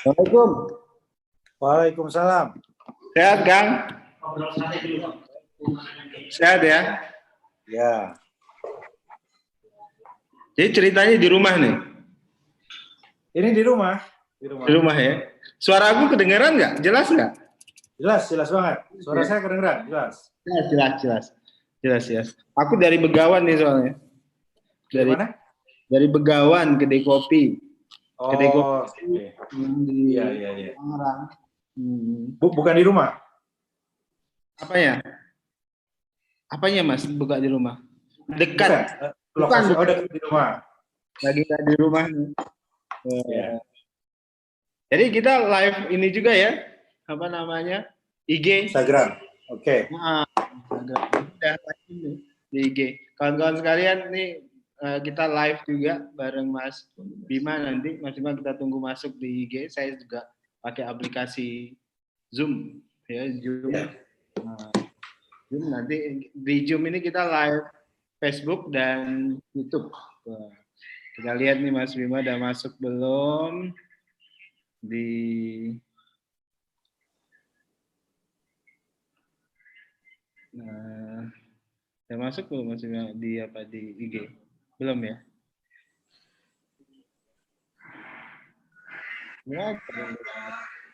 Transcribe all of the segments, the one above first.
Assalamualaikum. Waalaikumsalam. Sehat, Kang? Sehat ya? Ya. Jadi ceritanya di rumah nih? Ini di rumah. Di rumah ya? Suara aku kedengeran nggak? Jelas nggak? Jelas banget. Suara saya kedengeran, jelas. Jelas. Aku dari Begawan nih soalnya. Dari mana? Dari Begawan, kedai kopi. Kedai kopi di Iya. Tangerang. Bukan di rumah? Apanya Mas buka di rumah? Dekat. Bukan. Dekat di rumah. Lagi di rumah nih. Ya. Jadi kita live ini juga ya, apa namanya, IG. Instagram, oke. Udah live di IG. Kawan-kawan sekalian nih kita live juga bareng Mas Bima nanti. Mas Bima kita tunggu masuk di IG. Saya juga pakai aplikasi Zoom, ya Zoom. Ya. Zoom nanti di Zoom ini kita live Facebook dan YouTube. Kita lihat nih Mas Bima udah masuk belum? Udah masuk belum Mas Bima di IG? Belum ya?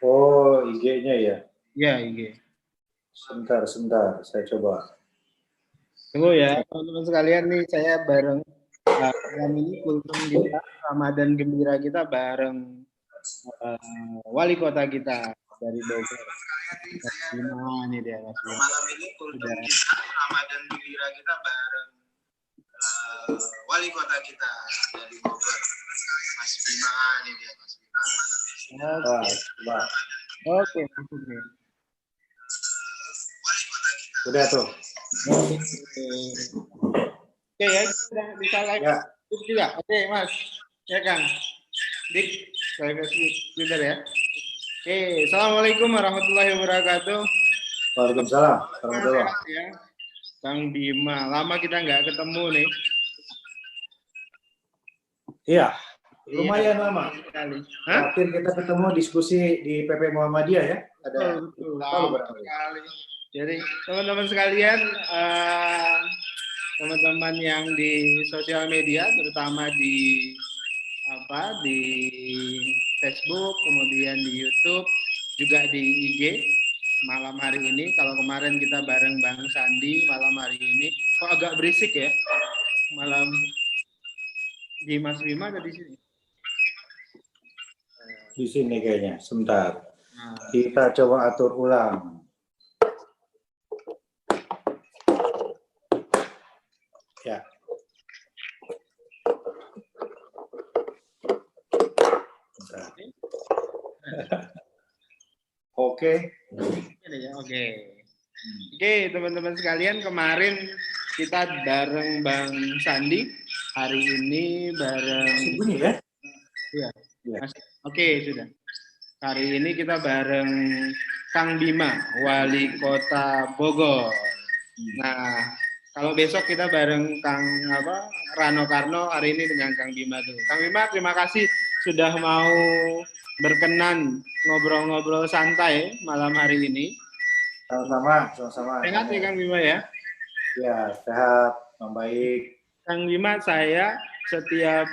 Oh, IG-nya ya? Ya, IG. Sebentar, saya coba. Tunggu ya, teman-teman sekalian nih, saya bareng malam ini kultum kita, Ramadan Gembira kita bareng wali kota kita dari Bogor. Mas Bima nih dia, Mas Bima. Malam ini kultum kita, Ramadan Gembira kita bareng wali kota kita dari Bogor. Mas Bima nih dia, Mas Bima. Oke, masuk nih. Udah tuh. Oke ya, sudah bisa live ya. Juga. Oke, Mas. Ya, Kang. Dik, saya kasih Twitter ya. Oke, Assalamualaikum warahmatullahi wabarakatuh. Waalaikumsalam warahmatullahi. Ya. Kang Bima, lama kita nggak ketemu nih. Iya, lumayan lama. Terakhir kita ketemu diskusi di PP Muhammadiyah ya. Ada lama sekali. Jadi teman-teman sekalian, teman-teman yang di sosial media, terutama di Facebook, kemudian di YouTube, juga di IG. Malam hari ini, kalau kemarin kita bareng Bang Sandi, malam hari ini kok agak berisik ya? Malam di Mas Bima ada di sini? Di sini kayaknya, sebentar. Kita coba atur ulang. Ya. Oke, teman-teman sekalian, kemarin kita bareng Bang Sandi, hari ini bareng bunyi ya? Iya. Oke, sudah. Hari ini kita bareng Kang Bima, wali kota Bogor. Nah, kalau besok kita bareng Kang Rano Karno, hari ini dengan Kang Bima dulu. Kang Bima, terima kasih sudah mau berkenan ngobrol-ngobrol santai malam hari ini. Sama-sama. Sehat ya Kang Bima ya? Ya, sehat, membaik. Kang Bima, saya setiap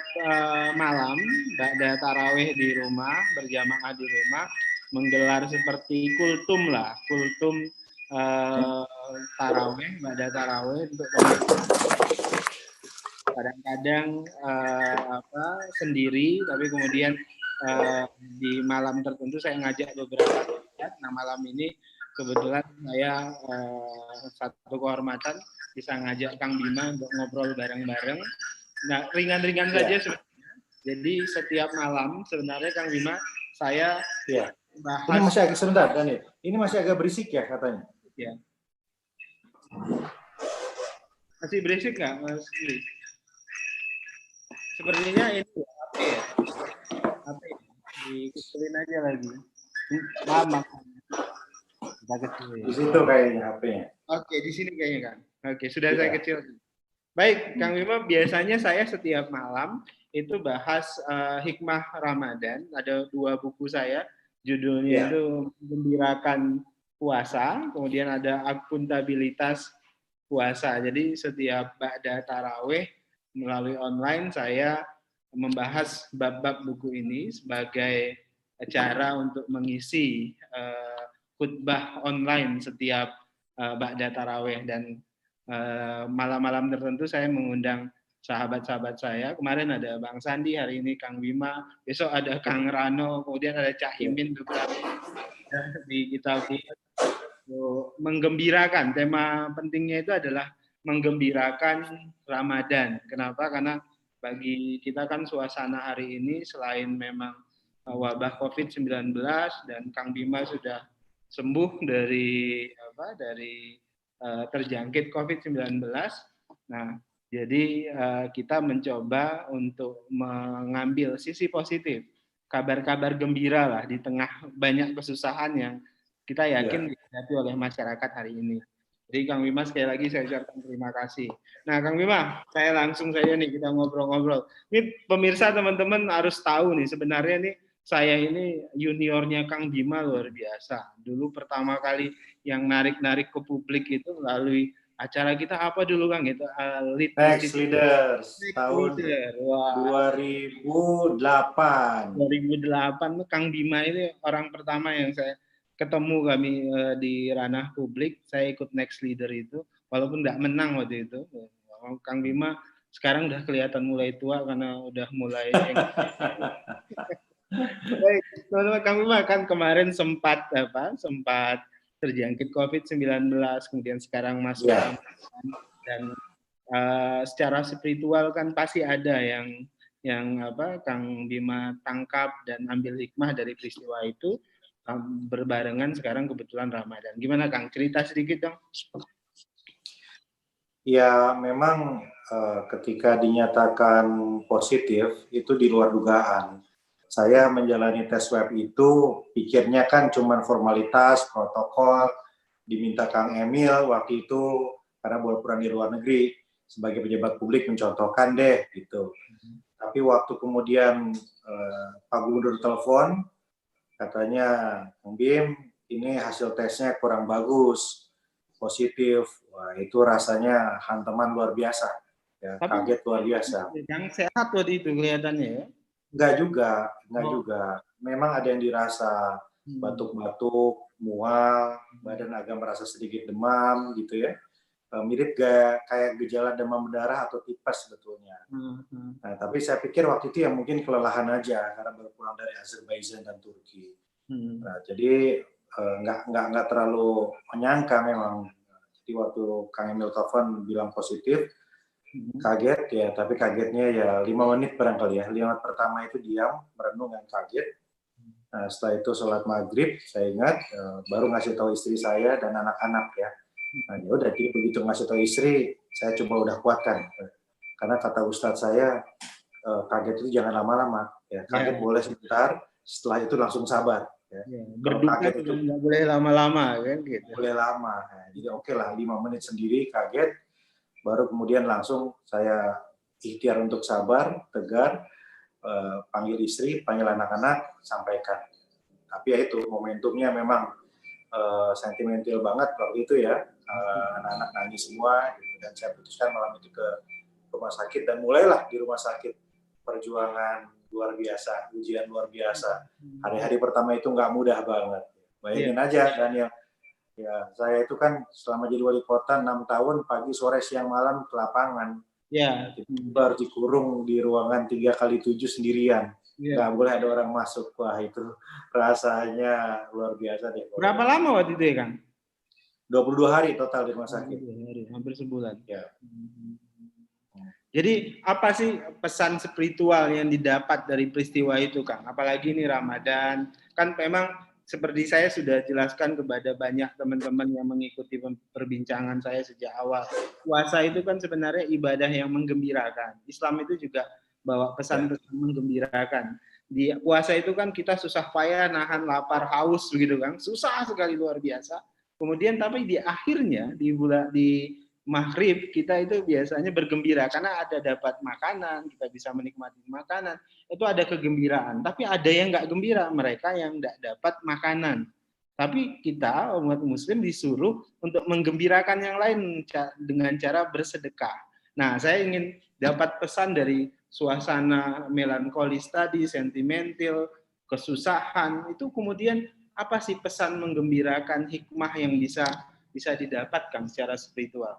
malam ba'da tarawih di rumah, berjamaah di rumah, menggelar seperti kultum tarawih, ba'da tarawih untuk kadang-kadang sendiri, tapi kemudian di malam tertentu saya ngajak beberapa teman. Nah, malam ini kebetulan saya satu kehormatan bisa ngajak Kang Bima untuk ngobrol bareng-bareng. Nah, ringan-ringan saja sebenarnya. Jadi setiap malam sebenarnya Kang Bima saya bahas. Ini masih agak sebentar, Daniel. Ini masih agak berisik ya katanya. Ya. Masih berisik nggak, Mas? Sepertinya ini HP ya. Dikecilin aja lagi. Lama. Di situ kayaknya HP-nya. Oke, di sini kayaknya kan. Oke, sudah saya kecil. Baik, Kang Bima, biasanya saya setiap malam itu bahas hikmah Ramadan. Ada 2 buku saya, judulnya itu Menggembirakan Puasa, kemudian ada Akuntabilitas Puasa. Jadi setiap ba'da tarawih melalui online saya membahas bab-bab buku ini sebagai cara untuk mengisi khutbah online setiap ba'da tarawih, dan malam-malam tertentu saya mengundang sahabat-sahabat saya. Kemarin ada Bang Sandi, hari ini Kang Bima, besok ada Kang Rano, kemudian ada Cak Imin di kita menggembirakan. Tema pentingnya itu adalah menggembirakan Ramadan. Kenapa? Karena bagi kita kan suasana hari ini selain memang wabah COVID-19 dan Kang Bima sudah sembuh dari terjangkit COVID-19. Nah, jadi kita mencoba untuk mengambil sisi positif, kabar-kabar gembira lah di tengah banyak kesusahan yang kita yakin dihadapi oleh masyarakat hari ini. Jadi Kang Bima sekali lagi saya ucapkan terima kasih. Nah Kang Bima, saya langsung saja nih kita ngobrol-ngobrol. Ini pemirsa teman-teman harus tahu nih, sebenarnya nih saya ini juniornya Kang Bima luar biasa. Dulu pertama kali yang narik-narik ke publik itu melalui acara kita apa dulu Kang? Itu Next Leaders tahun 2008. 2008 Kang Bima ini orang pertama yang saya ketemu kami di ranah publik. Saya ikut Next Leader itu, walaupun nggak menang waktu itu. Kang Bima sekarang udah kelihatan mulai tua karena udah mulai baik, teman-teman, Kang Bima kan kemarin sempat terjangkit COVID-19, kemudian sekarang masuk dan secara spiritual kan pasti ada yang Kang Bima tangkap dan ambil hikmah dari peristiwa itu, berbarengan sekarang kebetulan Ramadan. Gimana Kang? Cerita sedikit dong. Ya memang ketika dinyatakan positif itu di luar dugaan. Saya menjalani tes swab itu pikirnya kan cuma formalitas, protokol, diminta Kang Emil waktu itu karena berperan di luar negeri sebagai pejabat publik mencontohkan deh gitu. Tapi waktu kemudian Pak Gubernur telepon, katanya Kang Bim ini hasil tesnya kurang bagus, positif. Wah itu rasanya hantaman luar biasa, ya, kaget luar biasa. Yang sehat waktu itu kelihatannya ya? Enggak juga. Memang ada yang dirasa batuk-batuk, mual, badan agak merasa sedikit demam gitu ya. Mirip kayak gejala demam berdarah atau tipes sebetulnya. Nah, tapi saya pikir waktu itu ya mungkin kelelahan aja karena baru pulang dari Azerbaijan dan Turki. Nah, jadi nggak terlalu menyangka memang. Jadi waktu Kang Emil telepon bilang positif, kaget ya, tapi kagetnya ya 5 menit barangkali ya. 5 menit pertama itu diam, merenung dan kaget. Nah, setelah itu sholat maghrib, saya ingat, baru ngasih tahu istri saya dan anak-anak ya. Nah, ya udah, jadi begitu ngasih tahu istri, saya coba udah kuatkan. Karena kata Ustadz saya, kaget itu jangan lama-lama. Ya, kaget boleh sebentar, setelah itu langsung sabar. Ya. Berduka itu nggak boleh lama-lama kan gitu. Boleh lama. Nah, jadi oke lah, 5 menit sendiri kaget, baru kemudian langsung saya ikhtiar untuk sabar, tegar, panggil istri, panggil anak-anak, sampaikan. Tapi ya itu momentumnya memang sentimental banget waktu itu ya, anak-anak nangis semua, gitu. Dan saya putuskan malam itu ke rumah sakit dan mulailah di rumah sakit perjuangan luar biasa, ujian luar biasa. Hari-hari pertama itu nggak mudah banget. Bayangin aja Daniel, ya saya itu kan selama jadi wali kota 6 tahun pagi sore siang malam ke lapangan. Ya. Baru dikurung di ruangan 3x7 sendirian. Nggak boleh ada orang masuk. Wah itu rasanya luar biasa deh. Berapa lama waktu itu ya Kang? 22 hari total di rumah sakit. Hampir sebulan. Ya. Jadi apa sih pesan spiritual yang didapat dari peristiwa itu Kang? Apalagi ini Ramadan, kan memang seperti saya sudah jelaskan kepada banyak teman-teman yang mengikuti perbincangan saya sejak awal. Puasa itu kan sebenarnya ibadah yang menggembirakan. Islam itu juga bawa pesan-pesan menggembirakan. Di puasa itu kan kita susah payah nahan lapar haus begitu Kang. Susah sekali luar biasa. Kemudian tapi di akhirnya di maghrib kita itu biasanya bergembira karena ada dapat makanan, kita bisa menikmati makanan, itu ada kegembiraan. Tapi ada yang nggak gembira, mereka yang nggak dapat makanan. Tapi kita umat muslim disuruh untuk menggembirakan yang lain dengan cara bersedekah. Nah, saya ingin dapat pesan dari suasana melankolis tadi, sentimental, kesusahan, itu kemudian apa sih pesan menggembirakan, hikmah yang bisa didapatkan secara spiritual?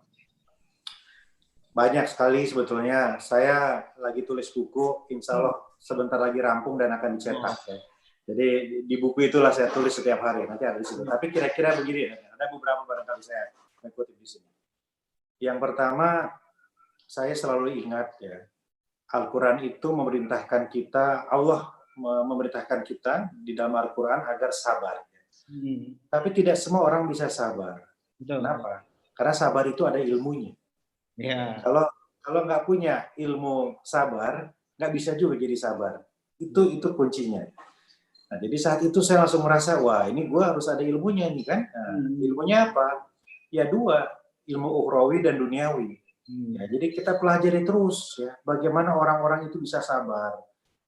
Banyak sekali sebetulnya. Saya lagi tulis buku, insya Allah sebentar lagi rampung dan akan dicetak. Ya. Jadi di buku itulah saya tulis setiap hari. Nanti ada di situ. Tapi kira-kira begini, ada beberapa barangkali saya mengutip di sini. Yang pertama, saya selalu ingat ya, Al-Quran itu memerintahkan kita, Allah memerintahkan kita di dalam Al-Quran agar sabar. Tapi tidak semua orang bisa sabar. Betul. Kenapa? Karena sabar itu ada ilmunya. Ya. Kalau nggak punya ilmu sabar, nggak bisa juga jadi sabar. Itu kuncinya. Nah, jadi saat itu saya langsung merasa, wah ini gue harus ada ilmunya nih kan. Nah, ilmunya apa? Ya dua, ilmu ukhrawi dan duniawi. Ya, jadi kita pelajari terus ya, bagaimana orang-orang itu bisa sabar,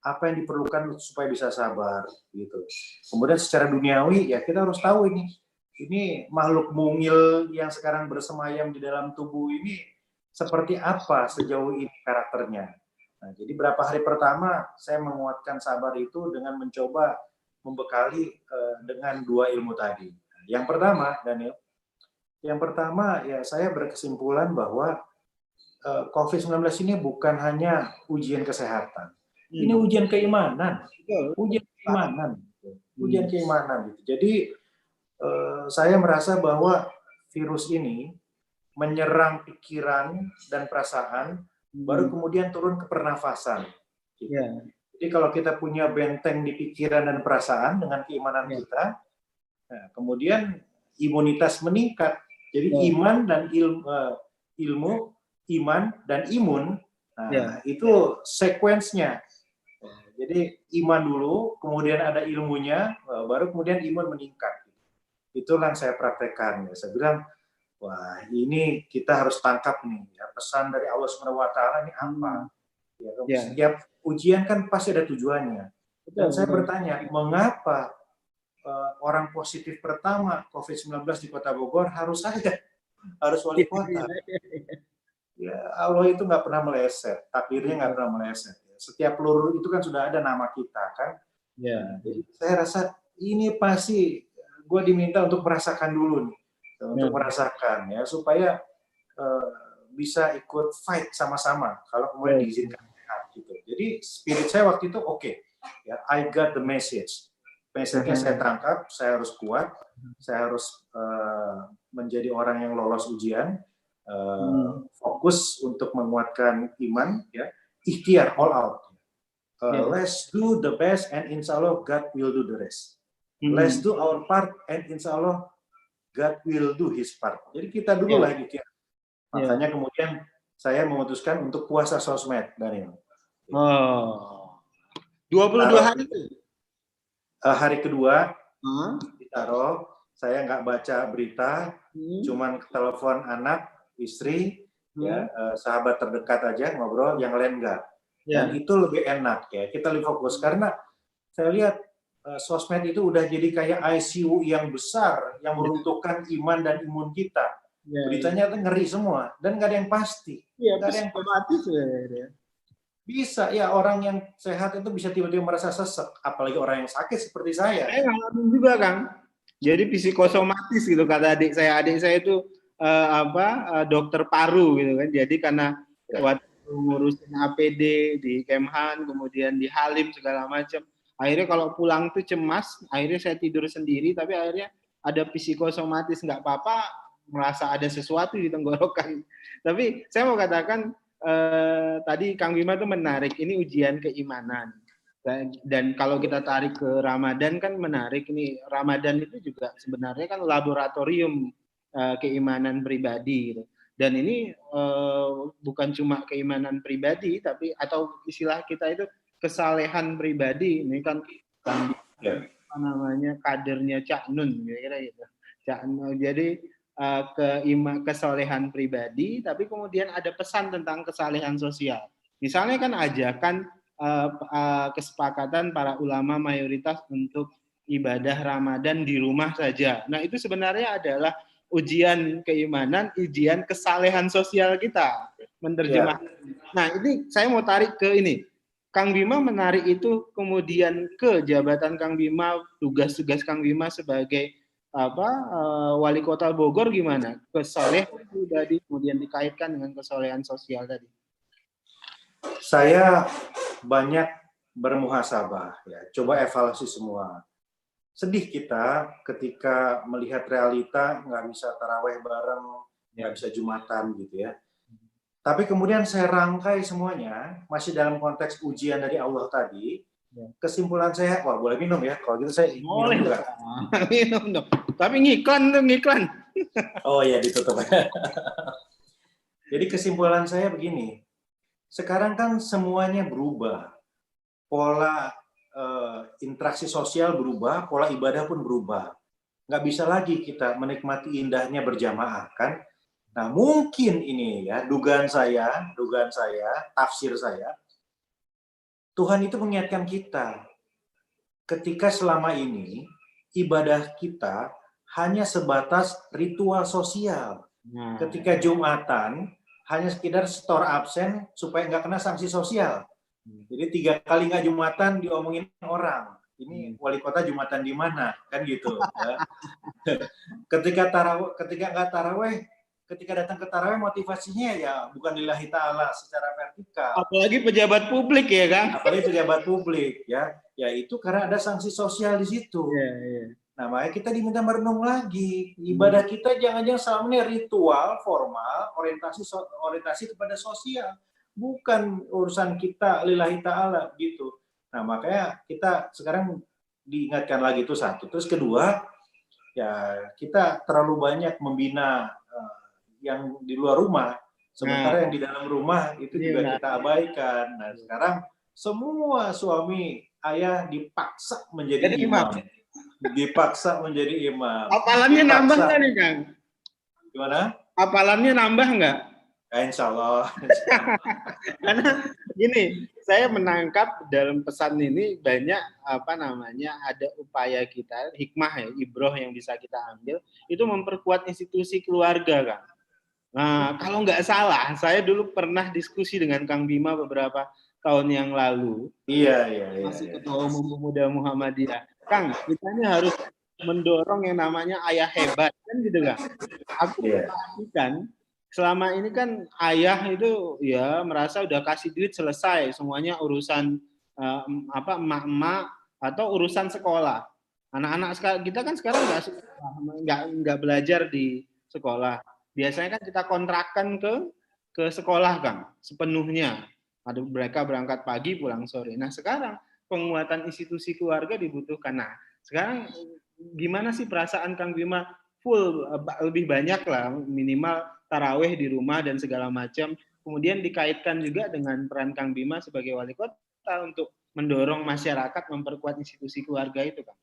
apa yang diperlukan supaya bisa sabar, gitu. Kemudian secara duniawi ya kita harus tahu ini makhluk mungil yang sekarang bersemayam di dalam tubuh ini seperti apa sejauh ini karakternya. Nah, jadi berapa hari pertama saya menguatkan sabar itu dengan mencoba membekali dengan dua ilmu tadi. Yang pertama, Daniel, ya saya berkesimpulan bahwa COVID-19 ini bukan hanya ujian kesehatan, ini ujian keimanan, ujian keimanan. Gitu. Jadi saya merasa bahwa virus ini menyerang pikiran dan perasaan, baru kemudian turun ke pernafasan. Gitu. Jadi kalau kita punya benteng di pikiran dan perasaan dengan keimanan kita, nah, kemudian imunitas meningkat. Jadi iman dan ilmu, iman dan imun, nah, itu sekuensnya. Jadi iman dulu, kemudian ada ilmunya, baru kemudian imun meningkat. Itulah yang saya praktekkan. Ya. Saya bilang, wah ini kita harus tangkap nih, ya, pesan dari Allah SWT ini apa? Ya, setiap ujian kan pasti ada tujuannya. Dan saya bertanya, mengapa orang positif pertama COVID-19 di Kota Bogor harus wali kota? Ya, Allah itu nggak pernah meleset, takdirnya nggak pernah meleset. Setiap peluru itu kan sudah ada nama kita kan. Jadi saya rasa ini pasti gue diminta untuk merasakan dulu nih, untuk merasakan ya supaya bisa ikut fight sama-sama kalau kemudian diizinkan gitu. Jadi spirit saya waktu itu oke. Ya, I got the message. Message-nya saya tangkap, saya harus kuat, saya harus menjadi orang yang lolos ujian. Fokus untuk menguatkan iman, ya, ikhtiar all out. Let's do the best and insya Allah God will do the rest. Let's do our part and insya Allah God will do his part. Jadi kita dulu lah ikhtiar. Makanya kemudian saya memutuskan untuk puasa sosmed, Daniel. 22 hari itu? Hari kedua ditaruh, saya nggak baca berita, cuman telepon anak, istri, ya sahabat terdekat aja ngobrol, yang lain enggak. Dan itu lebih enak ya, kita lebih fokus karena saya lihat sosmed itu udah jadi kayak ICU yang besar yang meruntuhkan iman dan imun kita. Beritanya tuh ngeri semua dan nggak ada yang pasti. Nggak ada yang pasti. Bisa ya, orang yang sehat itu bisa tiba-tiba merasa sesek, apalagi orang yang sakit seperti saya. Saya ngalamin juga, Kang. Jadi psikosomatis gitu kata adik saya. Adik saya itu dokter paru gitu kan. Jadi karena waktu ngurusin APD di Kemhan, kemudian di Halim segala macam. Akhirnya kalau pulang tuh cemas, akhirnya saya tidur sendiri, tapi akhirnya ada psikosomatis, nggak apa-apa, merasa ada sesuatu di tenggorokan. Tapi saya mau katakan tadi Kang Bima tuh menarik, ini ujian keimanan. Dan kalau kita tarik ke Ramadan kan menarik nih, Ramadan itu juga sebenarnya kan laboratorium keimanan pribadi gitu. Dan ini bukan cuma keimanan pribadi tapi atau istilah kita itu kesalehan pribadi. Ini kan apa namanya kadernya Cak Nun kira-kira gitu. Cak Nun. Jadi kesolehan pribadi, tapi kemudian ada pesan tentang kesalehan sosial. Misalnya kan ajakan kesepakatan para ulama mayoritas untuk ibadah Ramadan di rumah saja. Nah, itu sebenarnya adalah ujian keimanan, ujian kesalehan sosial kita menerjemahkan. Nah, ini saya mau tarik ke ini. Kang Bima menarik itu kemudian ke jabatan Kang Bima, tugas-tugas Kang Bima sebagai wali kota Bogor gimana? Kesolehan pribadi kemudian dikaitkan dengan kesolehan sosial tadi. Saya banyak bermuhasabah, ya. Coba evaluasi semua. Sedih kita ketika melihat realita nggak bisa taraweh bareng, nggak bisa Jumatan gitu ya. Tapi kemudian saya rangkai semuanya, masih dalam konteks ujian dari Allah tadi. Kesimpulan saya, wah boleh minum ya? Kalau gitu saya minum juga. Minum dong. Tapi ngiklan. Oh ya, ditutup. Jadi kesimpulan saya begini, sekarang kan semuanya berubah. Pola interaksi sosial berubah, pola ibadah pun berubah. Nggak bisa lagi kita menikmati indahnya berjamaah, kan? Nah, mungkin ini ya, dugaan saya, tafsir saya, Tuhan itu mengingatkan kita ketika selama ini ibadah kita hanya sebatas ritual sosial. Ketika Jumatan hanya sekedar setor absen supaya nggak kena sanksi sosial. Jadi 3 kali nggak Jumatan diomongin orang. Ini wali kota Jumatan di mana, kan gitu. Ya. Ketika nggak taraweh, ketika datang ke taraweh motivasinya ya bukan lillahi ta'ala secara vertikal. Apalagi pejabat publik ya, Kang. Apalagi pejabat publik ya. Ya itu karena ada sanksi sosial di situ. Yeah. Nah, makanya kita diminta merenung lagi. Ibadah kita jangan-jangan selama ini ritual, formal, orientasi kepada sosial. Bukan urusan kita lillahi ta'ala gitu. Nah, makanya kita sekarang diingatkan lagi itu satu. Terus kedua, ya kita terlalu banyak membina yang di luar rumah, sementara yang di dalam rumah itu juga kita abaikan. Nah, sekarang semua suami ayah dipaksa menjadi imam. Dipaksa menjadi imam. Apalannya nambah nggak nih, Kang? Gimana? Apalannya nambah nggak? Insya Allah. Karena gini, saya menangkap dalam pesan ini banyak ada upaya kita, hikmah ya, ibroh yang bisa kita ambil, itu memperkuat institusi keluarga, Kang. Nah, kalau nggak salah, saya dulu pernah diskusi dengan Kang Bima beberapa tahun yang lalu. Iya. Masih Ketua Umum Pemuda Muhammadiyah. Kang, kita ini harus mendorong yang namanya ayah hebat, kan gitu, Kang. Aku perhatikan, selama ini kan ayah itu ya merasa udah kasih duit selesai, semuanya urusan emak-emak atau urusan sekolah. Anak-anak kita kan sekarang nggak belajar di sekolah. Biasanya kan kita kontrakkan ke sekolah, Kang, sepenuhnya. Ada mereka berangkat pagi pulang sore. Nah, sekarang penguatan institusi keluarga dibutuhkan. Nah, sekarang gimana sih perasaan Kang Bima? Full lebih banyak lah, minimal taraweh di rumah dan segala macam. Kemudian dikaitkan juga dengan peran Kang Bima sebagai wali kota untuk mendorong masyarakat memperkuat institusi keluarga itu, Kang.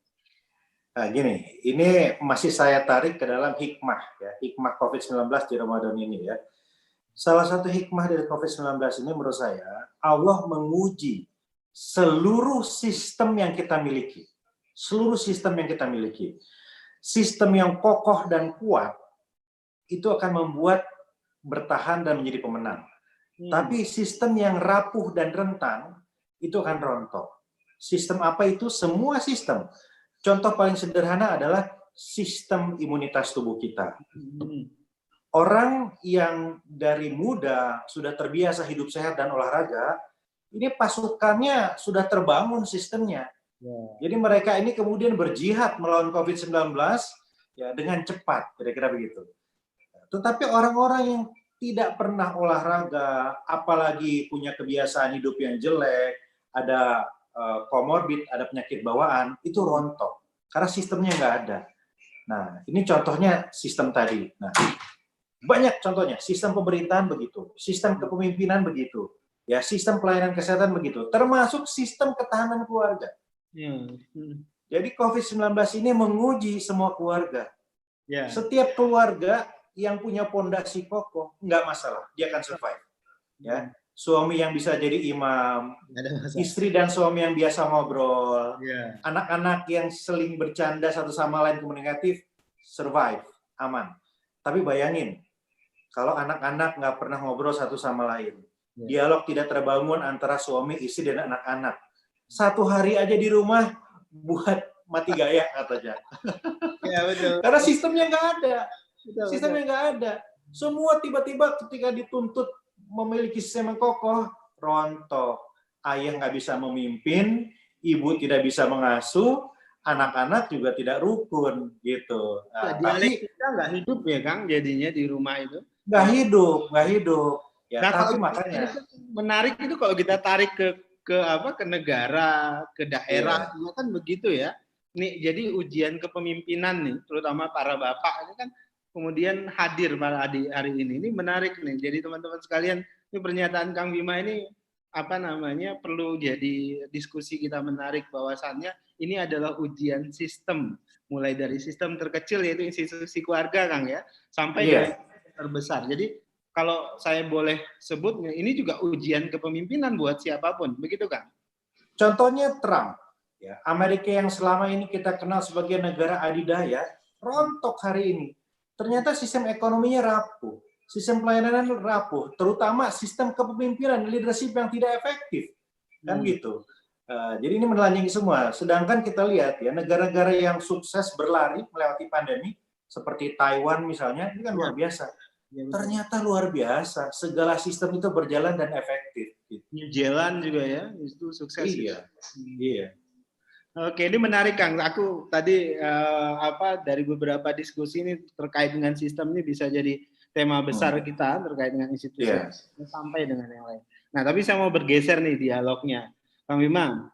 Nah, gini, ini masih saya tarik ke dalam hikmah ya, hikmah COVID-19 di Ramadan ini ya. Salah satu hikmah dari COVID-19 ini menurut saya, Allah menguji seluruh sistem yang kita miliki. Seluruh sistem yang kita miliki. Sistem yang kokoh dan kuat itu akan membuat bertahan dan menjadi pemenang. Tapi sistem yang rapuh dan rentan itu akan rontok. Sistem apa itu? Semua sistem. Contoh paling sederhana adalah sistem imunitas tubuh kita. Orang yang dari muda sudah terbiasa hidup sehat dan olahraga, ini pasukannya sudah terbangun sistemnya. Jadi mereka ini kemudian berjihad melawan COVID-19 ya dengan cepat, kira-kira begitu. Tetapi orang-orang yang tidak pernah olahraga, apalagi punya kebiasaan hidup yang jelek, ada komorbid, ada penyakit bawaan, itu rontok. Karena sistemnya nggak ada. Nah, ini contohnya sistem tadi. Nah, banyak contohnya. Sistem pemerintahan begitu. Sistem kepemimpinan begitu. Ya, sistem pelayanan kesehatan begitu. Termasuk sistem ketahanan keluarga. Jadi COVID-19 ini menguji semua keluarga. Ya. Setiap keluarga yang punya pondasi kokoh nggak masalah, dia akan survive. Ya, suami yang bisa jadi imam, istri dan suami yang biasa ngobrol, anak-anak yang seling bercanda satu sama lain komunikatif, survive, aman. Tapi bayangin, kalau anak-anak nggak pernah ngobrol satu sama lain, dialog tidak terbangun antara suami, istri, dan anak-anak. Satu hari aja di rumah buat mati gaya katanya. Ya, betul. Karena sistemnya nggak ada. Sistemnya nggak ada. Semua tiba-tiba ketika dituntut memiliki sistem yang kokoh, rontok. Ayah nggak bisa memimpin, ibu tidak bisa mengasuh, anak-anak juga tidak rukun gitu. Nah, dialektika nggak hidup ya Kang jadinya di rumah itu? Nggak hidup, nggak hidup. Ya, nah, tapi makanya menarik itu kalau kita tarik ke negara, ke daerah, kan begitu ya. Nih, jadi ujian kepemimpinan nih, terutama para bapak ini kan kemudian hadir pada hari ini. Ini menarik nih. Jadi teman-teman sekalian, ini pernyataan Kang Bima ini perlu jadi diskusi kita menarik bahwasannya ini adalah ujian sistem, mulai dari sistem terkecil yaitu institusi keluarga Kang ya, sampai dengan terbesar. Jadi kalau saya boleh sebut, ini juga ujian kepemimpinan buat siapapun, begitu Kang? Contohnya Trump, ya, Amerika yang selama ini kita kenal sebagai negara adidaya, rontok hari ini. Ternyata sistem ekonominya rapuh, sistem pelayanan rapuh, terutama sistem kepemimpinan, leadership yang tidak efektif, kan gitu. Jadi ini menelanjangi semua. Sedangkan kita lihat ya negara-negara yang sukses berlari melewati pandemi, seperti Taiwan misalnya, ini kan luar biasa. Ternyata luar biasa, segala sistem itu berjalan dan efektif. New Zealand juga ya, itu sukses. Iya. Iya. Oke, ini menarik Kang. Aku tadi dari beberapa diskusi ini terkait dengan sistem ini bisa jadi tema besar kita terkait dengan institusi sampai dengan yang lain. Nah, tapi saya mau bergeser nih dialognya, Kang Bima.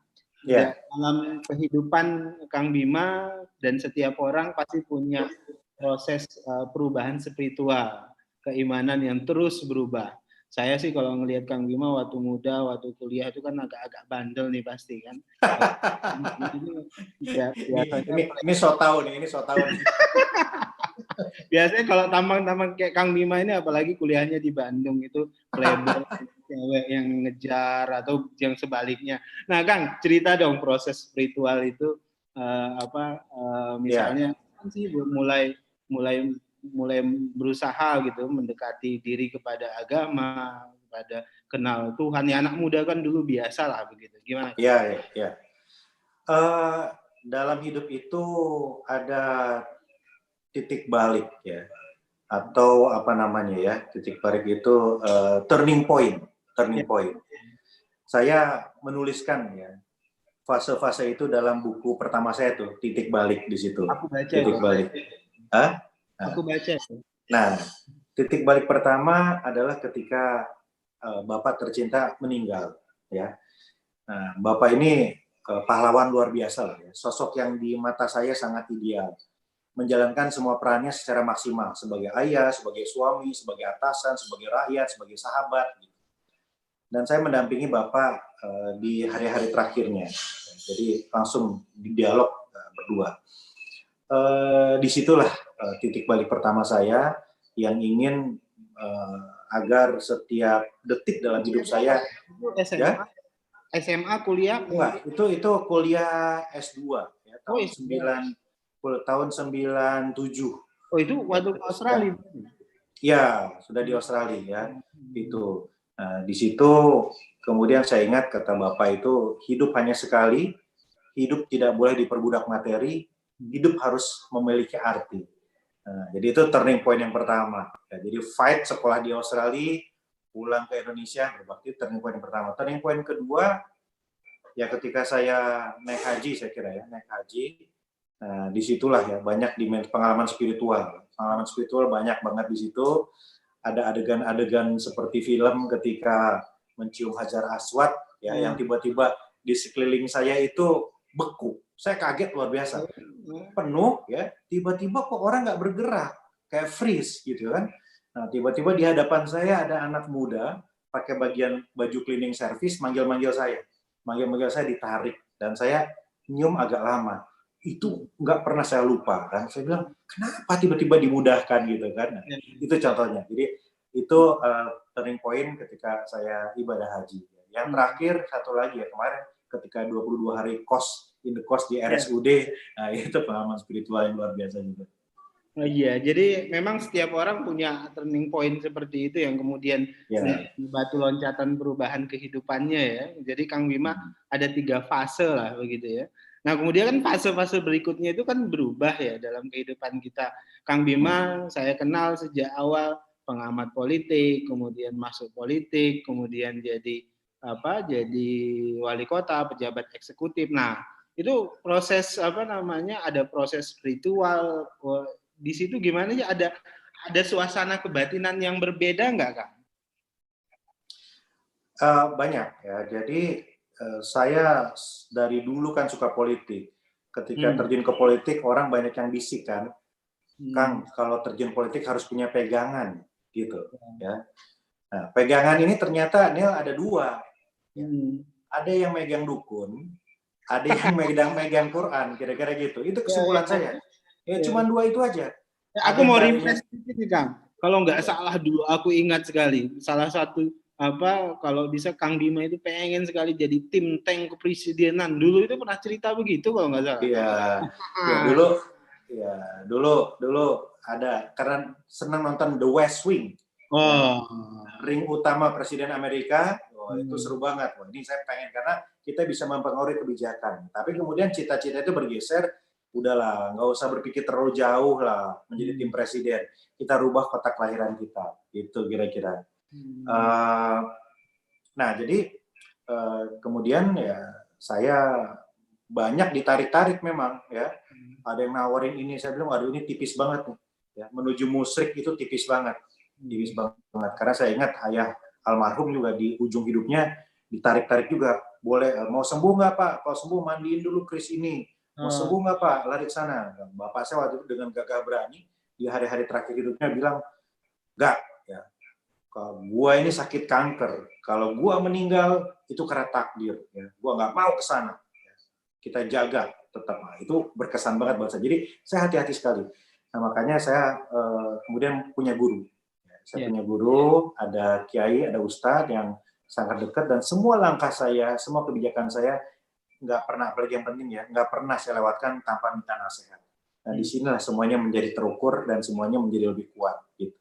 Dalam kehidupan Kang Bima dan setiap orang pasti punya proses perubahan spiritual, keimanan yang terus berubah. Saya sih kalau ngelihat Kang Bima waktu muda, waktu kuliah itu kan agak-agak bandel nih pasti kan. Ini so tahu nih. Biasanya kalau tampang-tampang kayak Kang Bima ini, apalagi kuliahnya di Bandung itu playboy, cewek yang ngejar atau yang sebaliknya. Nah Kang, cerita dong proses spiritual itu misalnya sih mulai berusaha gitu mendekati diri kepada agama, kepada kenal Tuhan. Ya anak muda kan dulu biasa lah begitu. Gimana? Iya. Dalam hidup itu ada titik balik ya, atau apa namanya ya, titik balik itu turning point. Saya menuliskan ya fase-fase itu dalam buku pertama saya tuh, titik balik di situ. Aku baca titik balik. Aku baca. Nah, titik balik pertama adalah ketika Bapak tercinta meninggal, ya. Nah, Bapak ini pahlawan luar biasa lah, ya. Sosok yang di mata saya sangat ideal, menjalankan semua perannya secara maksimal sebagai ayah, sebagai suami, sebagai atasan, sebagai rakyat, sebagai sahabat. Dan saya mendampingi Bapak di hari-hari terakhirnya, jadi langsung di dialog berdua. Disitulah titik balik pertama saya yang ingin agar setiap detik dalam hidup saya SMA kuliah enggak, itu kuliah S2 ya, tahun 97. Oh, itu waktu Australia. Ya, sudah di Australia ya. Itu. Nah, di situ kemudian saya ingat kata Bapak itu, hidup hanya sekali, hidup tidak boleh diperbudak materi, hidup harus memiliki arti. Nah, jadi itu turning point yang pertama. Ya, jadi fight sekolah di Australia, pulang ke Indonesia, berbakti, turning point yang pertama. Turning point kedua, ya ketika saya naik haji, saya kira ya, naik haji, nah, disitulah ya banyak dimensi pengalaman spiritual. Pengalaman spiritual banyak banget di situ. Ada adegan-adegan seperti film ketika mencium Hajar Aswad, ya, yang tiba-tiba di sekeliling saya itu beku. Saya kaget luar biasa. Penuh, ya, tiba-tiba kok orang nggak bergerak, kayak freeze gitu kan. Nah, tiba-tiba di hadapan saya ada anak muda pakai bagian baju cleaning service manggil-manggil saya. Manggil-manggil saya ditarik dan saya nyium agak lama. itu nggak pernah saya lupa kan. Saya bilang kenapa tiba-tiba dimudahkan gitu kan. Nah, itu contohnya. Jadi itu turning point ketika saya ibadah haji. Yang terakhir satu lagi ya, kemarin ketika 22 hari in the course di RSUD, nah itu pengalaman spiritual yang luar biasa juga. Oh iya, jadi memang setiap orang punya turning point seperti itu yang kemudian batu loncatan perubahan kehidupannya ya. Jadi Kang Bima ada 3 fase lah begitu ya. Nah kemudian kan fase-fase berikutnya itu kan berubah ya dalam kehidupan kita. Kang Bima saya kenal sejak awal pengamat politik, kemudian masuk politik, kemudian jadi jadi wali kota, pejabat eksekutif. Nah itu proses ada proses spiritual. Di situ gimana ya, ada suasana kebatinan yang berbeda nggak, Kang? Banyak ya. Jadi saya dari dulu kan suka politik. Ketika terjun ke politik, orang banyak yang bisik kan, Kang, kalau terjun politik harus punya pegangan gitu ya. Nah, pegangan ini ternyata Neil ada 2. Ya. Ada yang megang dukun, ada yang megang Quran, kira-kira gitu. Itu kesimpulan saya. Ya cuma 2 itu aja. Aku mau refresh sedikit nih, Kang. Kalau nggak salah dulu aku ingat sekali salah satu kalau bisa Kang Bima itu pengen sekali jadi tim tank kepresidenan. Dulu itu pernah cerita begitu kalau nggak salah. Iya. Dulu ada karena senang nonton The West Wing. Ring utama Presiden Amerika. Itu seru banget. Ini saya pengen karena kita bisa mempengaruhi kebijakan. Tapi kemudian cita-cita itu bergeser. Udahlah, nggak usah berpikir terlalu jauh lah menjadi tim presiden. Kita rubah kota kelahiran kita, itu kira-kira. Nah, jadi kemudian ya saya banyak ditarik-tarik memang ya. Ada yang nawarin ini, saya bilang, aduh ini tipis banget nih. Ya, menuju musyrik itu tipis banget, Karena saya ingat ayah almarhum juga di ujung hidupnya ditarik-tarik juga. Boleh, mau sembuh nggak Pak? Kalau sembuh mandiin dulu kris ini. Mau sembuh nggak Pak? Lari ke sana. Bapak saya waktu itu dengan gagah berani di hari-hari terakhir hidupnya bilang, nggak, ya. Kalau gua ini sakit kanker, kalau gua meninggal itu karena takdir. Ya. Gua nggak mau ke sana. Ya. Kita jaga tetap. Nah, itu berkesan banget buat saya. Jadi saya hati-hati sekali. Nah, makanya saya kemudian punya guru. Ya, saya punya guru, ada kiai, ada ustadz yang sangat dekat dan semua langkah saya, semua kebijakan saya nggak pernah, apalagi yang penting ya, nggak pernah saya lewatkan tanpa minta nasihat. Nah, di sinilah semuanya menjadi terukur dan semuanya menjadi lebih kuat gitu.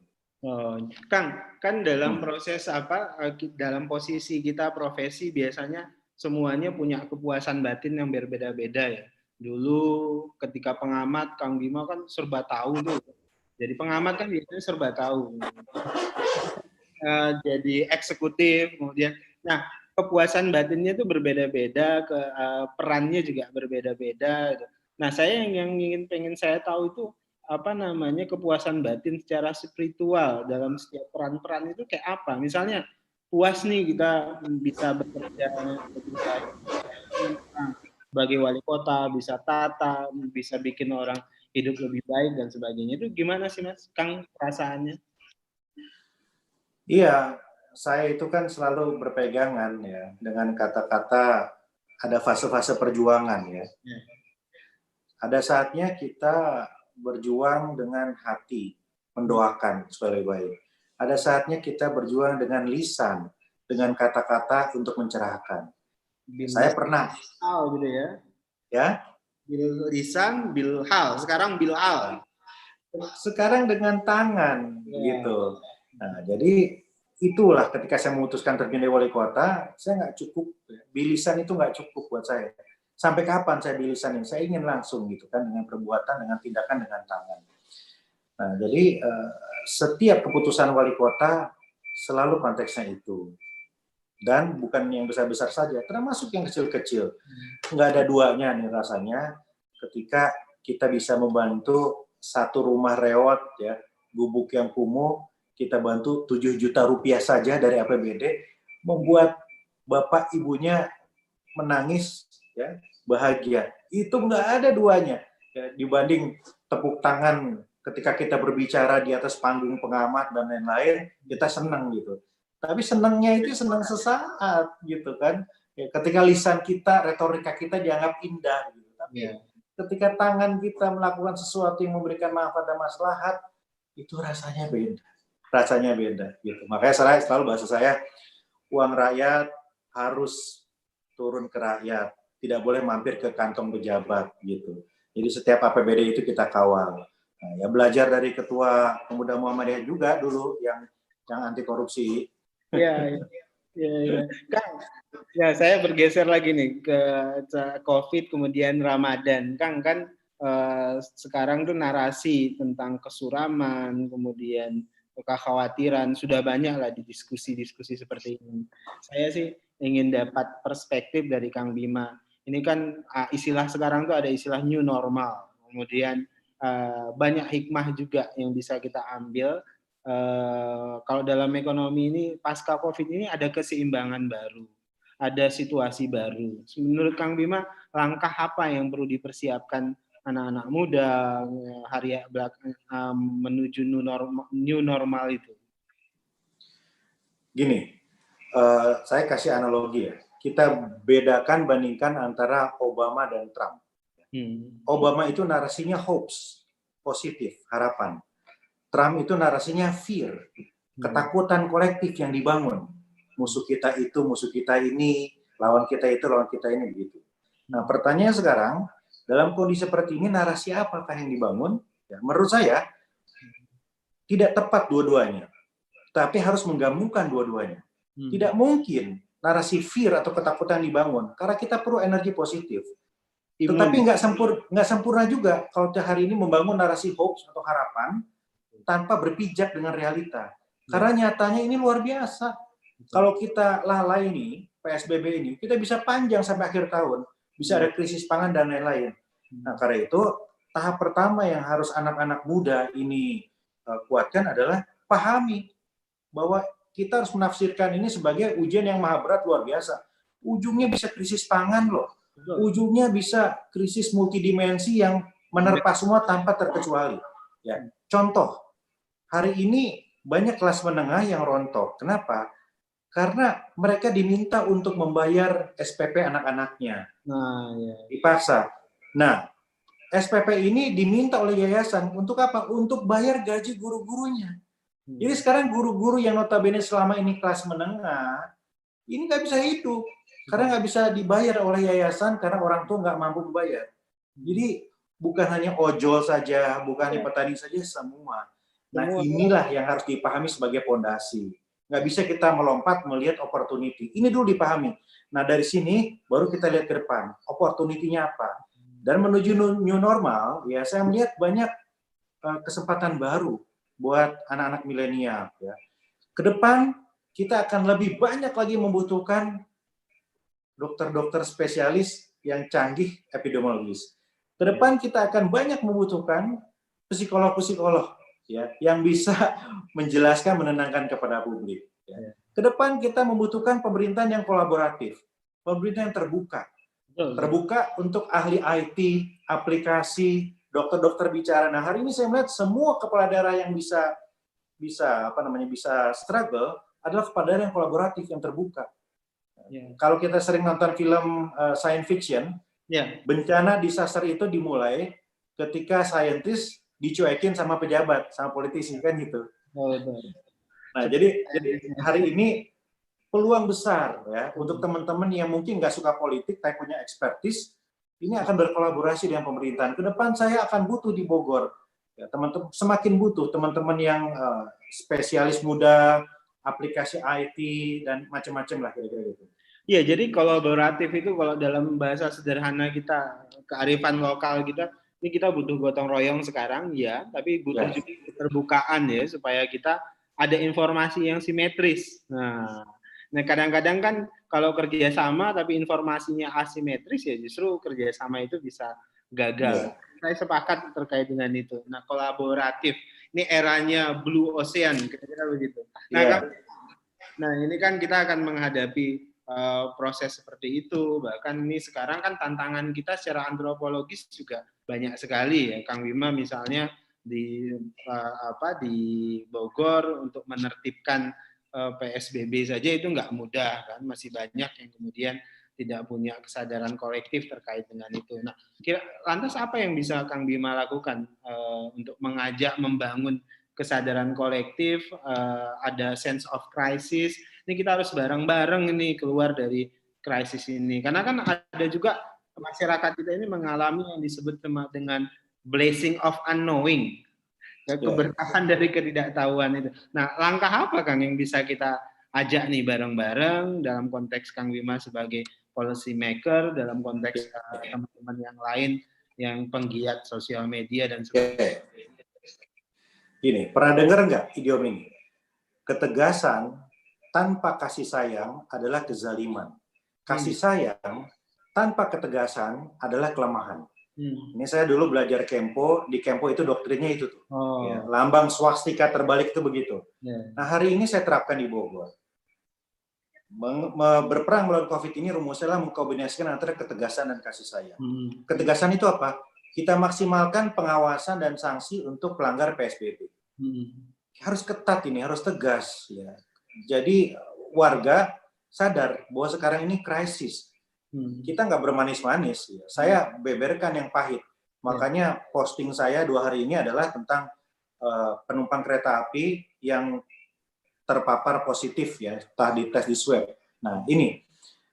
Kang, kan dalam proses dalam posisi kita profesi biasanya semuanya punya kepuasan batin yang berbeda-beda ya. Dulu ketika pengamat, Kang Bima kan serba tahu tuh. Jadi pengamat kan biasanya serba tahu. Jadi eksekutif, kemudian, nah kepuasan batinnya itu berbeda-beda, perannya juga berbeda-beda. Nah saya yang pengen saya tahu itu kepuasan batin secara spiritual dalam setiap peran-peran itu kayak apa? Misalnya puas nih kita bisa bekerja sebagai wali kota, bisa tata, bisa bikin orang hidup lebih baik dan sebagainya. Itu gimana sih Mas, Kang, perasaannya? Iya, saya itu kan selalu berpegangan ya dengan kata-kata ada fase-fase perjuangan ya. Ada saatnya kita berjuang dengan hati, mendoakan supaya lebih baik. Ada saatnya kita berjuang dengan lisan, dengan kata-kata untuk mencerahkan. Saya pernah. Gitu ya. Ya. Bil lisan, bil hal. Sekarang bil hal. Sekarang dengan tangan, gitu. Nah, jadi itulah ketika saya memutuskan terjun dari wali kota, saya nggak cukup, bilisan itu nggak cukup buat saya. Sampai kapan saya bilisan ini? Saya ingin langsung gitu kan, dengan perbuatan, dengan tindakan, dengan tangan. Nah, jadi setiap keputusan wali kota selalu konteksnya itu. Dan bukan yang besar-besar saja, termasuk yang kecil-kecil. Nggak ada duanya nih rasanya ketika kita bisa membantu satu rumah rewot, ya, gubuk yang kumuh, kita bantu 7 juta rupiah saja dari APBD, membuat bapak ibunya menangis, ya, bahagia. Itu nggak ada duanya ya, dibanding tepuk tangan ketika kita berbicara di atas panggung pengamat dan lain-lain, kita senang gitu. Tapi senangnya itu senang sesaat gitu kan. Ya, ketika lisan kita, retorika kita dianggap indah gitu. Tapi ketika tangan kita melakukan sesuatu yang memberikan manfaat dan maslahat, itu rasanya beda. Rasanya beda gitu. Makanya saya selalu bahasa saya, uang rakyat harus turun ke rakyat, tidak boleh mampir ke kantong pejabat gitu. Jadi setiap APBD itu kita kawal. Nah, ya belajar dari ketua Pemuda Muhammadiyah juga dulu yang anti korupsi. Iya, iya, iya. Kang, ya saya bergeser lagi nih ke COVID kemudian Ramadan. Kang kan sekarang tuh narasi tentang kesuraman, kemudian kekhawatiran sudah banyak lah di diskusi-diskusi seperti ini. Saya sih ingin dapat perspektif dari Kang Bima. Ini kan istilah sekarang tuh ada istilah new normal. Kemudian banyak hikmah juga yang bisa kita ambil. Kalau dalam ekonomi ini pasca COVID ini ada keseimbangan baru, ada situasi baru. Menurut Kang Bima, langkah apa yang perlu dipersiapkan anak-anak muda hari belakang menuju new normal itu? Gini, saya kasih analogi ya. Kita bedakan, bandingkan antara Obama dan Trump. Obama itu narasinya hopes, positif, harapan. Trump itu narasinya fear, ketakutan kolektif yang dibangun. Musuh kita itu, musuh kita ini, lawan kita itu, lawan kita ini, begitu. Nah, pertanyaannya sekarang, dalam kondisi seperti ini, narasi apakah yang dibangun? Ya, menurut saya, tidak tepat dua-duanya, tapi harus menggabungkan dua-duanya. Tidak mungkin narasi fear atau ketakutan dibangun, karena kita perlu energi positif. Tetapi nggak sempurna juga kalau hari ini membangun narasi hoax atau harapan, tanpa berpijak dengan realita. Karena nyatanya ini luar biasa. Kalau kita lalai ini, PSBB ini, kita bisa panjang sampai akhir tahun. Bisa ada krisis pangan dan lain-lain. Nah, karena itu, tahap pertama yang harus anak-anak muda ini kuatkan adalah pahami bahwa kita harus menafsirkan ini sebagai ujian yang maha berat luar biasa. Ujungnya bisa krisis pangan loh. Ujungnya bisa krisis multidimensi yang menerpa semua tanpa terkecuali. Ya, contoh, hari ini banyak kelas menengah yang rontok. Kenapa? Karena mereka diminta untuk membayar SPP anak-anaknya. Dipaksa. Nah, SPP ini diminta oleh yayasan untuk apa? Untuk bayar gaji guru-gurunya. Jadi sekarang guru-guru yang notabene selama ini kelas menengah, ini nggak bisa hidup. Karena nggak bisa dibayar oleh yayasan karena orang tua nggak mampu membayar. Jadi bukan hanya ojol saja, bukan hanya petani saja, semua. Nah, inilah yang harus dipahami sebagai fondasi. Nggak bisa kita melompat melihat opportunity. Ini dulu dipahami. Nah, dari sini baru kita lihat ke depan. Opportunity-nya apa? Dan menuju new normal, ya saya melihat banyak kesempatan baru buat anak-anak milenial. Ya. Ke depan, kita akan lebih banyak lagi membutuhkan dokter-dokter spesialis yang canggih epidemiologis. Ke depan kita akan banyak membutuhkan psikolog-psikolog ya yang bisa menjelaskan, menenangkan kepada publik. Ya. Ke depan kita membutuhkan pemerintahan yang kolaboratif, pemerintahan yang terbuka untuk ahli IT, aplikasi, dokter-dokter bicara. Nah, hari ini saya melihat semua kepala daerah yang bisa struggle adalah kepala daerah yang kolaboratif, yang terbuka. Kalau kita sering nonton film science fiction, bencana disaster itu dimulai ketika saintis dicuekin sama pejabat, sama politisi, kan gitu. Nah, jadi hari ini peluang besar ya untuk teman-teman yang mungkin nggak suka politik tapi punya expertise, ini akan berkolaborasi dengan pemerintahan. Ke depan saya akan butuh di Bogor, ya, teman-teman semakin butuh teman-teman yang spesialis muda, aplikasi IT dan macam-macam lah kira-kira gitu. Iya, jadi kolaboratif itu kalau dalam bahasa sederhana kita, kearifan lokal kita, ini kita butuh gotong royong sekarang, ya, tapi butuh juga keterbukaan ya, supaya kita ada informasi yang simetris. Nah, kadang-kadang kan kalau kerjasama tapi informasinya asimetris ya justru kerjasama itu bisa gagal. Saya sepakat terkait dengan itu. Nah, kolaboratif, ini eranya Blue Ocean, kira-kira begitu. Nah, ini kan kita akan menghadapi proses seperti itu. Bahkan ini sekarang kan tantangan kita secara antropologis juga banyak sekali ya. Kang Bima misalnya di Bogor untuk menertibkan PSBB saja itu nggak mudah kan, masih banyak yang kemudian tidak punya kesadaran kolektif terkait dengan itu. Nah, lantas apa yang bisa Kang Bima lakukan untuk mengajak membangun kesadaran kolektif, ada sense of crisis. Ini kita harus bareng-bareng ini keluar dari krisis ini. Karena kan ada juga masyarakat kita ini mengalami yang disebut dengan blessing of unknowing. Keberkahan dari ketidaktahuan itu. Nah, langkah apa Kang yang bisa kita ajak nih bareng-bareng dalam konteks Kang Bima sebagai policy maker, dalam konteks teman-teman yang lain yang penggiat sosial media dan sebagainya. Gini, pernah dengar nggak idiom ini? Ketegasan tanpa kasih sayang adalah kezaliman. Kasih sayang tanpa ketegasan adalah kelemahan. Ini saya dulu belajar Kempo, di Kempo itu doktrinnya itu tuh. Ya, lambang swastika terbalik itu begitu. Nah, hari ini saya terapkan di Bogor. Berperang melawan COVID ini rumusnya adalah mengkombinasikan antara ketegasan dan kasih sayang. Ketegasan itu apa? Kita maksimalkan pengawasan dan sanksi untuk pelanggar PSBB. Harus ketat ini, harus tegas. Ya. Jadi warga sadar bahwa sekarang ini krisis. Kita nggak bermanis-manis. Ya. Saya beberkan yang pahit. Makanya posting saya 2 hari ini adalah tentang penumpang kereta api yang terpapar positif ya, entah di tes di swab. Nah ini,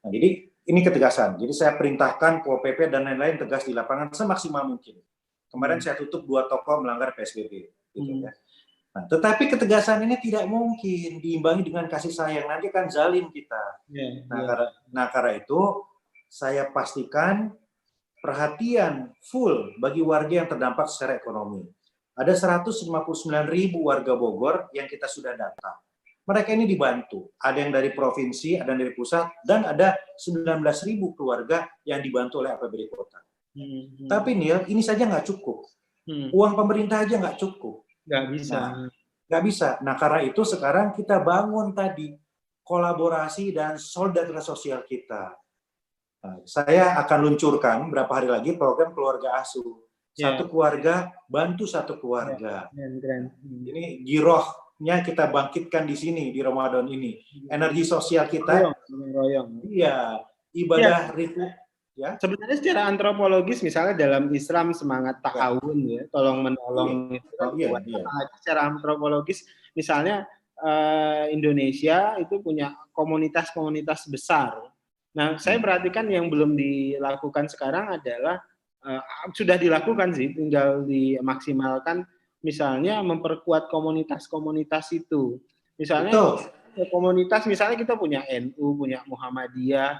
jadi ini ketegasan. Jadi saya perintahkan Pol PP dan lain-lain tegas di lapangan semaksimal mungkin. Kemarin saya tutup 2 toko melanggar PSBB. Gitu, ya. Nah, tetapi ketegasan ini tidak mungkin diimbangi dengan kasih sayang. Nanti kan zalim kita. Karena itu saya pastikan perhatian full bagi warga yang terdampak secara ekonomi. Ada 159.000 warga Bogor yang kita sudah data. Mereka ini dibantu. Ada yang dari provinsi, ada yang dari pusat, dan ada 19.000 keluarga yang dibantu oleh APBD kota. Tapi Nil, ini saja nggak cukup. Uang pemerintah aja nggak cukup. Nggak bisa. Nggak bisa. Nah, karena itu sekarang kita bangun tadi kolaborasi dan solidaritas sosial kita. Nah, saya akan luncurkan berapa hari lagi program keluarga asuh. Satu keluarga bantu satu keluarga. Ini girohnya kita bangkitkan di sini di Ramadan ini. Energi sosial kita. Iya, ibadah ritu. Ya. Sebenarnya secara antropologis misalnya dalam Islam semangat ta'awun ya, tolong menolong itu. Secara antropologis misalnya Indonesia itu punya komunitas-komunitas besar. Nah, saya perhatikan yang belum dilakukan sekarang adalah sudah dilakukan sih, tinggal dimaksimalkan. Misalnya memperkuat komunitas-komunitas itu. Misalnya komunitas, misalnya kita punya NU, punya Muhammadiyah.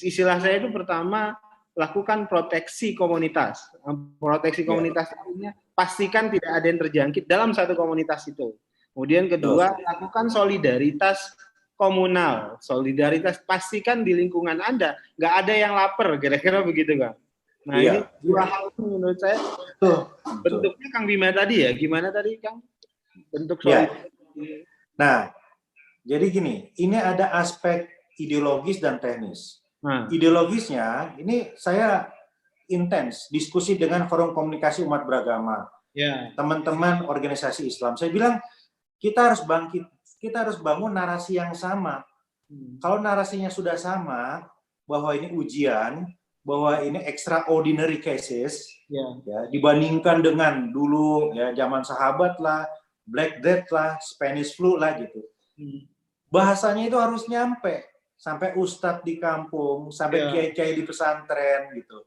Istilah saya itu pertama lakukan proteksi komunitas. Proteksi komunitas artinya pastikan tidak ada yang terjangkit dalam satu komunitas itu. Kemudian kedua, lakukan solidaritas komunal, solidaritas, pastikan di lingkungan Anda nggak ada yang lapar, kira-kira begitu Kang. Nah ini 2 hal itu menurut saya bentuknya Kang Bima tadi ya, gimana tadi Kang? Bentuk solidaritas. Nah, jadi gini, ini ada aspek ideologis dan teknis. Ideologisnya, ini saya intens diskusi dengan forum komunikasi umat beragama, teman-teman organisasi Islam. Saya bilang kita harus bangkit. Kita harus bangun narasi yang sama. Kalau narasinya sudah sama, bahwa ini ujian, bahwa ini extraordinary cases, ya, dibandingkan dengan dulu, ya zaman sahabat lah, Black Death lah, Spanish flu lah gitu. Bahasanya itu harus nyampe, sampai ustadz di kampung, sampai kiai-kiai di pesantren gitu.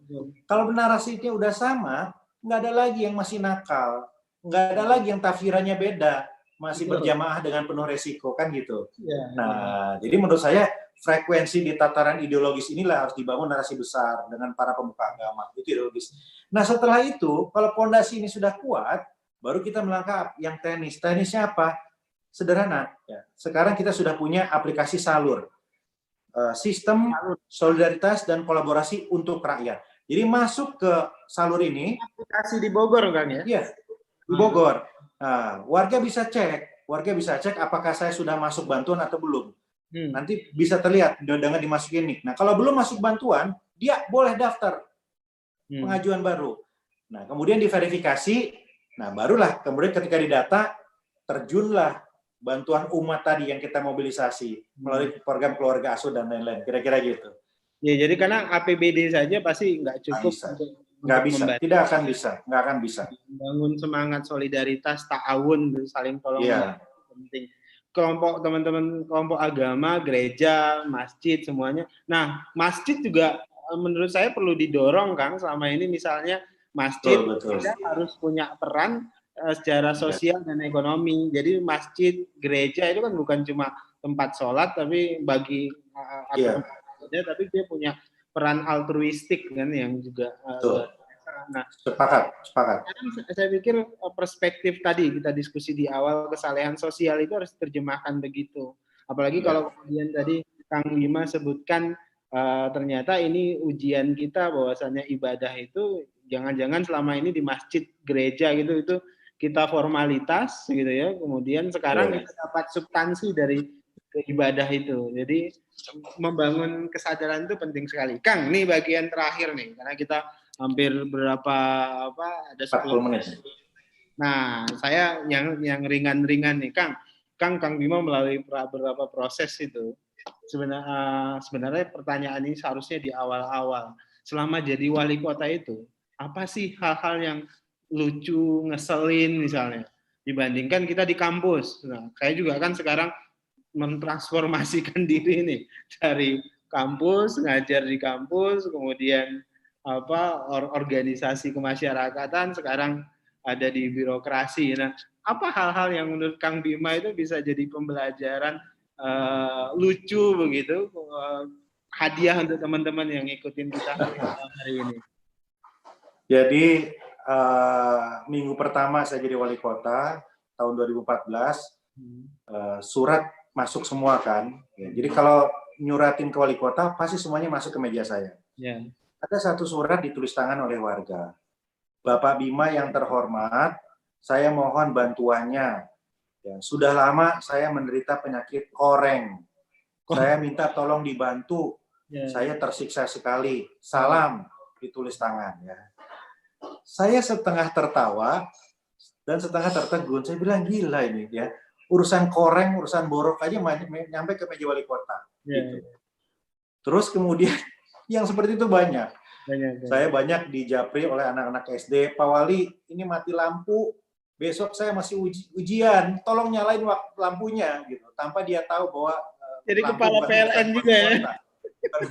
Kalau narasinya udah sama, nggak ada lagi yang masih nakal, nggak ada lagi yang tafsirannya beda. Masih berjamaah dengan penuh resiko, kan gitu. Nah, jadi menurut saya frekuensi di tataran ideologis inilah harus dibangun narasi besar dengan para pemuka agama, itu ideologis. Nah, setelah itu, kalau fondasi ini sudah kuat, baru kita melangkah yang teknis. Teknisnya apa? Sederhana. Ya. Sekarang kita sudah punya aplikasi Salur. Sistem solidaritas dan kolaborasi untuk rakyat. Jadi masuk ke Salur ini. Aplikasi di Bogor kan ya? Iya, di Bogor. Nah, warga bisa cek apakah saya sudah masuk bantuan atau belum. Nanti bisa terlihat dengan dimasukin nik. Nah, kalau belum masuk bantuan, dia boleh daftar pengajuan baru. Nah, kemudian diverifikasi. Nah, barulah kemudian ketika didata, terjunlah bantuan umat tadi yang kita mobilisasi melalui program keluarga asuh dan lain-lain. Kira-kira gitu. Ya, jadi karena APBD saja pasti nggak Nggak cukup bisa, nggak untuk bisa, membantu tidak akan bisa, nggak akan bisa. membangun semangat solidaritas, ta'awun, saling tolong Iya, menolong penting. Kelompok teman-teman kelompok agama, gereja, masjid semuanya. Nah, masjid juga menurut saya perlu didorong, Kang. Selama ini misalnya masjid betul, betul. harus punya peran secara Iya, sosial dan ekonomi. Jadi masjid, gereja itu kan bukan cuma tempat sholat, tapi bagi atau iya, tempat ibadah, tapi dia punya peran altruistik kan yang juga luar betul. biasa. Nah, Sepakat, sepakat. saya pikir perspektif tadi kita diskusi di awal, kesalehan sosial itu harus diterjemahkan begitu. Apalagi Iya, kalau kemudian tadi Kang Bima sebutkan ternyata ini ujian kita bahwasannya ibadah itu jangan-jangan selama ini di masjid, gereja gitu itu kita formalitas gitu ya. Kemudian sekarang betul. kita dapat substansi dari ibadah itu. Jadi membangun kesadaran itu penting sekali. Kang, ini bagian terakhir nih karena kita hampir berapa ada 10. 40 menit. Nah, saya yang ringan-ringan nih, Kang. Kang Bima melalui beberapa proses itu. Sebenarnya pertanyaan ini seharusnya di awal-awal. Selama jadi wali kota itu, apa sih hal-hal yang lucu, ngeselin misalnya dibandingkan kita di kampus. Nah, saya juga kan sekarang mentransformasikan diri nih dari kampus, ngajar di kampus, kemudian organisasi kemasyarakatan, sekarang ada di birokrasi. Nah, apa hal-hal yang menurut Kang Bima itu bisa jadi pembelajaran lucu begitu, hadiah untuk teman-teman yang ngikutin kita hari ini? Jadi minggu pertama saya jadi wali kota tahun 2014, surat masuk semua kan. Ya, jadi kalau nyuratin ke wali kota pasti semuanya masuk ke meja saya. Ya. Ada satu surat ditulis tangan oleh warga. Bapak Bima yang terhormat, saya mohon bantuannya. Ya, sudah lama saya menderita penyakit koreng. Saya minta tolong dibantu. Ya. Saya tersiksa sekali. Salam, ditulis tangan ya. Saya setengah tertawa dan setengah tertegun. Saya bilang gila ini ya. Urusan koreng, urusan borok aja nyampe ke meja wali kota. Ya. Gitu. Terus kemudian yang seperti itu banyak. Saya banyak dijapri oleh anak-anak SD. Pak Wali, ini mati lampu. Besok saya masih ujian. Tolong nyalain lampunya gitu. Tanpa dia tahu bahwa jadi lampu kepala PLN juga ya.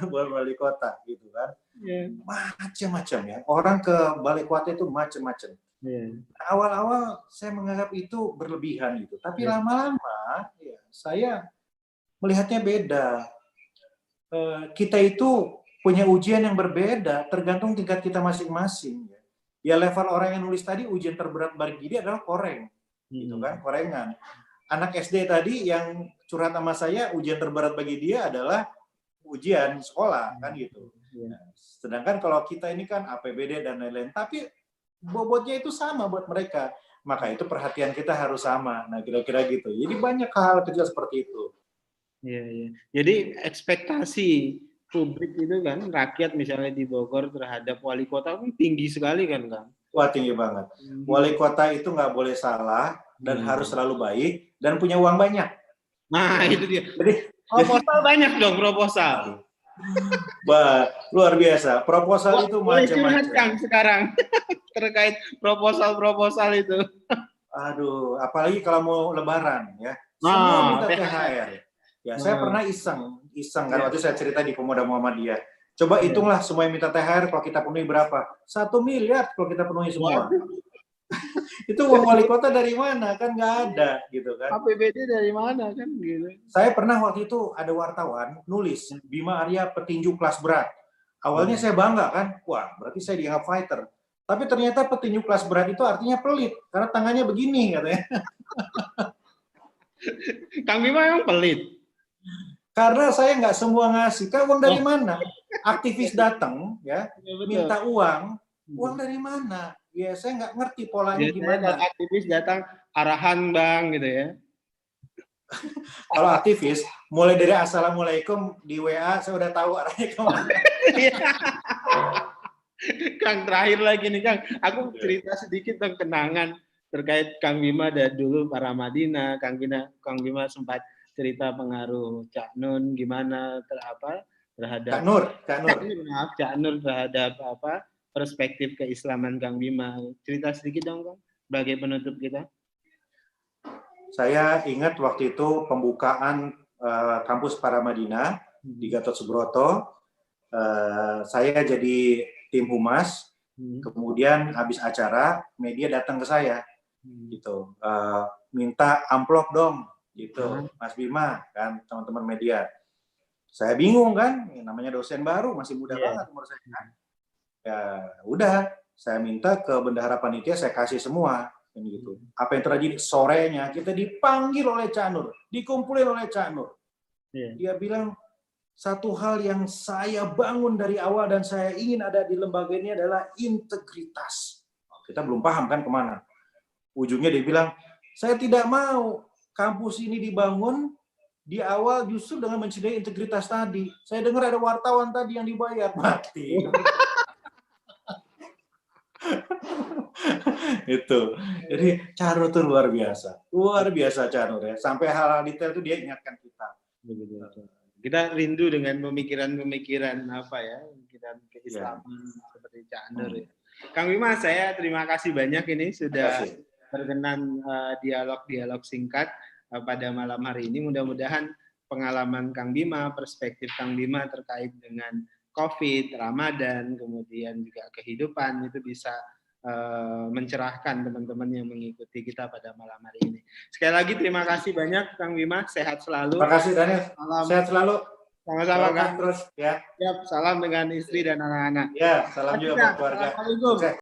bukan wali kota gitu kan. Ya. Macam-macam ya. Orang ke balai kota itu macam-macam. Ya. Awal-awal saya menganggap itu berlebihan gitu. Tapi lama-lama ya, saya melihatnya beda. Kita itu punya ujian yang berbeda tergantung tingkat kita masing-masing. Ya level orang yang nulis tadi ujian terberat bagi dia adalah koreng, gitu kan, korengan. Anak SD tadi yang curhat sama saya ujian terberat bagi dia adalah ujian sekolah kan gitu. Nah, sedangkan kalau kita ini kan APBD dan lain-lain, tapi bobotnya itu sama buat mereka. Maka itu perhatian kita harus sama. Nah kira-kira gitu. Jadi banyak hal kecil seperti itu. Iya, iya. Jadi ekspektasi publik itu kan, rakyat misalnya di Bogor terhadap wali kota kan tinggi sekali kan, Kang? Wah, tinggi banget. Wali kota itu nggak boleh salah dan harus selalu baik dan punya uang banyak. Nah, itu dia. Jadi proposal banyak dong, proposal. Bah, luar biasa. Proposal itu macam-macam. Kang sekarang terkait proposal itu. Aduh, apalagi kalau mau lebaran ya. Semua minta THR. Ya, saya pernah iseng kan waktu saya cerita di Pemuda Muhammadiyah. Coba hitunglah semua yang minta THR kalau kita penuhi berapa? 1 miliar kalau kita penuhi semua. Itu uang wali kota dari mana? Kan nggak ada gitu kan. APBD dari mana kan gitu. Saya pernah waktu itu ada wartawan nulis Bima Arya petinju kelas berat. Awalnya saya bangga kan, wah berarti saya dianggap fighter. Tapi ternyata petinju kelas berat itu artinya pelit karena tangannya begini katanya. Kang Bima emang pelit. Karena saya nggak semua ngasih. Kan uang dari mana? Aktivis datang ya, minta uang. Uang dari mana? Ya saya nggak ngerti polanya gimana. Kalau aktivis datang arahan bang gitu ya. Kalau aktivis mulai dari assalamualaikum di WA saya udah tahu arahnya kemana. Kang terakhir lagi nih Kang, aku cerita sedikit dong kenangan terkait Kang Bima dari dulu para Madinah. Kang Bima sempat cerita pengaruh Cak Nun gimana terhadap Kak Nur. Maaf, Cak Nur terhadap perspektif keislaman Kang Bima. Cerita sedikit dong, Kang, sebagai penutup kita. Saya ingat waktu itu pembukaan kampus Paramadina di Gatot Subroto. Saya jadi tim humas. Kemudian habis acara, media datang ke saya, gitu, minta amplop dong, gitu, Mas Bima, kan, teman-teman media. Saya bingung kan, namanya dosen baru, masih muda banget umur saya kan. Ya udah, saya minta ke bendahara panitia, saya kasih semua, kan gitu. Apa yang terjadi sorenya, kita dipanggil oleh Cak Nur, dikumpulin oleh Cak Nur. Dia bilang, satu hal yang saya bangun dari awal dan saya ingin ada di lembaga ini adalah integritas. Kita belum paham kan kemana. Ujungnya dia bilang, saya tidak mau kampus ini dibangun di awal justru dengan mencederai integritas tadi. Saya dengar ada wartawan tadi yang dibayar. Mati. Itu. Jadi Cak Nur itu luar biasa. Luar biasa Cak Nur ya. Sampai hal-hal detail itu dia ingatkan kita. Kita rindu dengan pemikiran-pemikiran pemikiran keislaman seperti Cak Nur. Kang Bima, saya terima kasih banyak ini sudah berkenan dialog-dialog singkat pada malam hari ini. Mudah-mudahan pengalaman Kang Bima, perspektif Kang Bima terkait dengan COVID, Ramadan, kemudian juga kehidupan itu bisa mencerahkan teman-teman yang mengikuti kita pada malam hari ini. Sekali lagi terima kasih banyak Kang Bima, sehat selalu. Terima kasih Daniel. Salam. Sehat selalu. Sama-sama Kang. Terus ya. Siap, salam dengan istri dan anak-anak. Ya, salam juga buat keluarga. Assalamualaikum.